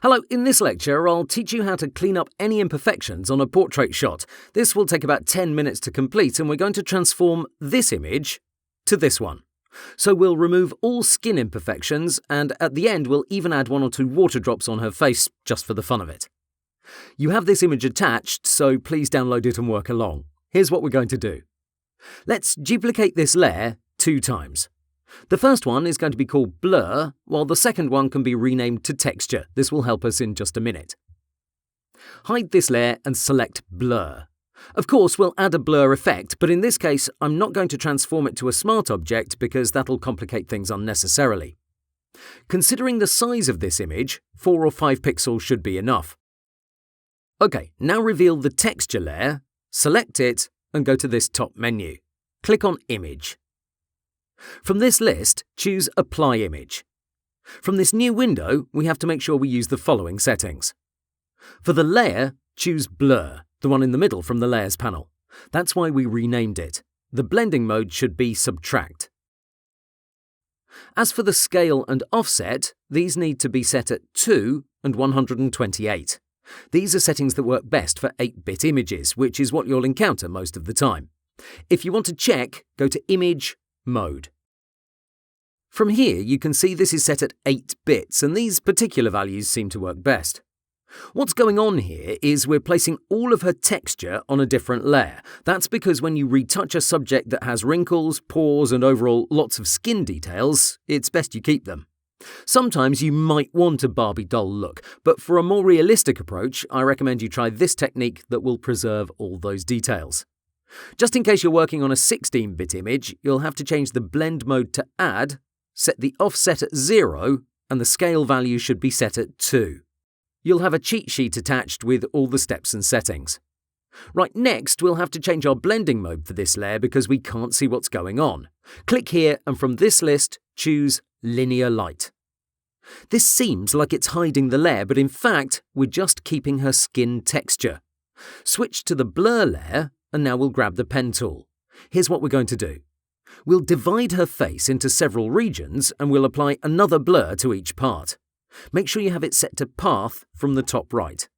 Hello, in this lecture I'll teach you how to clean up any imperfections on a portrait shot. This will take about 10 minutes to complete and we're going to transform this image to this one. So we'll remove all skin imperfections and at the end we'll even add 1 or 2 water drops on her face just for the fun of it. You have this image attached, so please download it and work along. Here's what we're going to do. Let's duplicate this layer 2 times. The first one is going to be called Blur, while the second one can be renamed to Texture. This will help us in just a minute. Hide this layer and select Blur. Of course, we'll add a blur effect, but in this case, I'm not going to transform it to a smart object because that'll complicate things unnecessarily. Considering the size of this image, 4 or 5 pixels should be enough. OK, now reveal the texture layer, select it, and go to this top menu. Click on Image. From this list, choose Apply Image. From this new window, we have to make sure we use the following settings. For the layer, choose Blur, the one in the middle from the Layers panel. That's why we renamed it. The blending mode should be Subtract. As for the scale and offset, these need to be set at 2 and 128. These are settings that work best for 8-bit images, which is what you'll encounter most of the time. If you want to check, go to Image Mode. From here, you can see this is set at 8 bits, and these particular values seem to work best. What's going on here is we're placing all of her texture on a different layer. That's because when you retouch a subject that has wrinkles, pores, and overall lots of skin details, it's best you keep them. Sometimes you might want a Barbie doll look, but for a more realistic approach, I recommend you try this technique that will preserve all those details. Just in case you're working on a 16-bit image, you'll have to change the blend mode to Add, set the offset at 0, and the scale value should be set at 2. You'll have a cheat sheet attached with all the steps and settings. Right, next we'll have to change our blending mode for this layer because we can't see what's going on. Click here and from this list, choose Linear Light. This seems like it's hiding the layer, but in fact, we're just keeping her skin texture. Switch to the Blur layer, and now we'll grab the pen tool. Here's what we're going to do. We'll divide her face into several regions and we'll apply another blur to each part. Make sure you have it set to Path from the top right.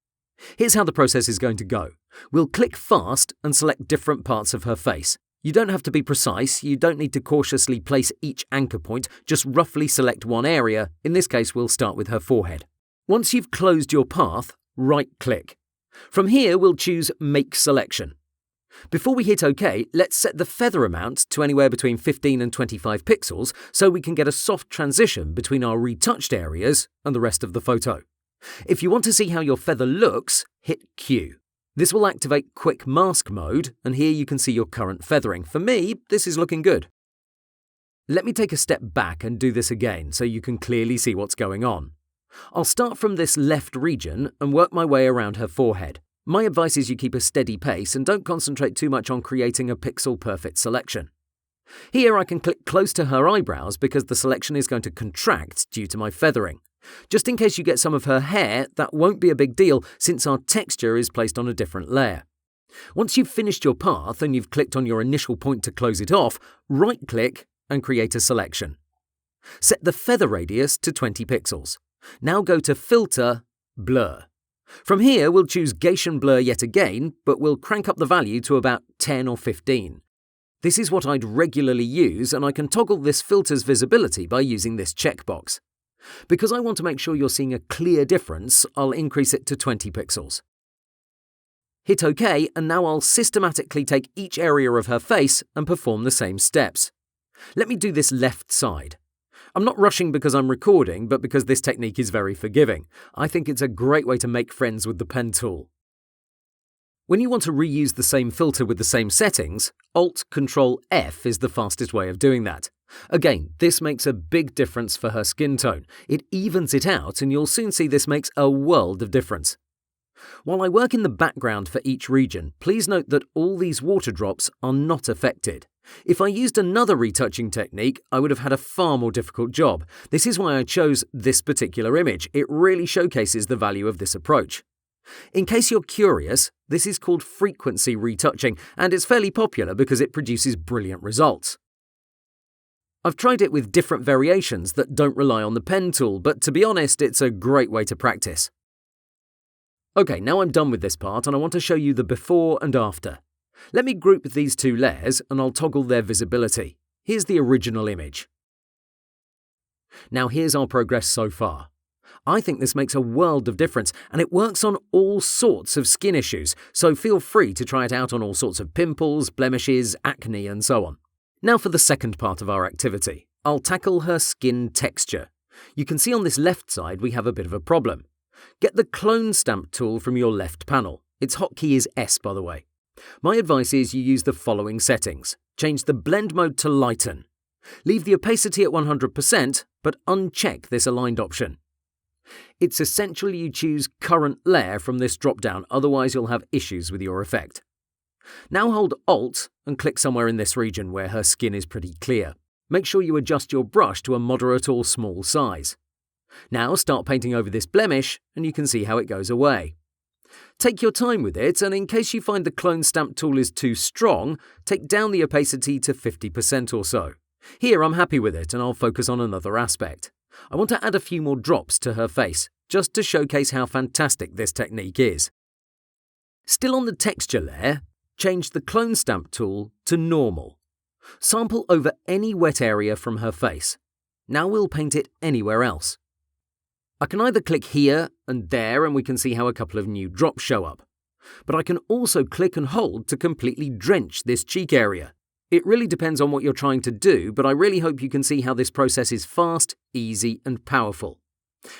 Here's how the process is going to go. We'll click fast and select different parts of her face. You don't have to be precise, you don't need to cautiously place each anchor point, just roughly select one area. In this case, we'll start with her forehead. Once you've closed your path, right-click. From here, we'll choose Make Selection. Before we hit OK, let's set the feather amount to anywhere between 15 and 25 pixels so we can get a soft transition between our retouched areas and the rest of the photo. If you want to see how your feather looks, hit Q. This will activate Quick Mask mode, and here you can see your current feathering. For me, this is looking good. Let me take a step back and do this again so you can clearly see what's going on. I'll start from this left region and work my way around her forehead. My advice is you keep a steady pace and don't concentrate too much on creating a pixel-perfect selection. Here I can click close to her eyebrows because the selection is going to contract due to my feathering. Just in case you get some of her hair, that won't be a big deal since our texture is placed on a different layer. Once you've finished your path and you've clicked on your initial point to close it off, right-click and create a selection. Set the feather radius to 20 pixels. Now go to Filter, Blur. From here, we'll choose Gaussian Blur yet again, but we'll crank up the value to about 10 or 15. This is what I'd regularly use, and I can toggle this filter's visibility by using this checkbox. Because I want to make sure you're seeing a clear difference, I'll increase it to 20 pixels. Hit OK, and now I'll systematically take each area of her face and perform the same steps. Let me do this left side. I'm not rushing because I'm recording, but because this technique is very forgiving. I think it's a great way to make friends with the pen tool. When you want to reuse the same filter with the same settings, Alt-Control-F is the fastest way of doing that. Again, this makes a big difference for her skin tone. It evens it out, and you'll soon see this makes a world of difference. While I work in the background for each region, please note that all these water drops are not affected. If I used another retouching technique, I would have had a far more difficult job. This is why I chose this particular image. It really showcases the value of this approach. In case you're curious, this is called frequency retouching, and it's fairly popular because it produces brilliant results. I've tried it with different variations that don't rely on the pen tool, but to be honest, it's a great way to practice. Okay, now I'm done with this part and I want to show you the before and after. Let me group these two layers and I'll toggle their visibility. Here's the original image. Now here's our progress so far. I think this makes a world of difference and it works on all sorts of skin issues, so feel free to try it out on all sorts of pimples, blemishes, acne and so on. Now for the second part of our activity. I'll tackle her skin texture. You can see on this left side we have a bit of a problem. Get the clone stamp tool from your left panel. Its hotkey is S, by the way. My advice is you use the following settings. Change the blend mode to lighten. Leave the opacity at 100%, but uncheck this aligned option. It's essential you choose current layer from this drop-down, otherwise you'll have issues with your effect. Now hold Alt and click somewhere in this region where her skin is pretty clear. Make sure you adjust your brush to a moderate or small size. Now start painting over this blemish and you can see how it goes away. Take your time with it, and in case you find the clone stamp tool is too strong, take down the opacity to 50% or so. Here I'm happy with it and I'll focus on another aspect. I want to add a few more drops to her face, just to showcase how fantastic this technique is. Still on the texture layer, change the clone stamp tool to normal. Sample over any wet area from her face. Now we'll paint it anywhere else. I can either click here and there and we can see how a couple of new drops show up. But I can also click and hold to completely drench this cheek area. It really depends on what you're trying to do, but I really hope you can see how this process is fast, easy and powerful.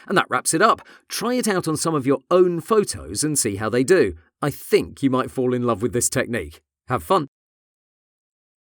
And that wraps it up. Try it out on some of your own photos and see how they do. I think you might fall in love with this technique. Have fun!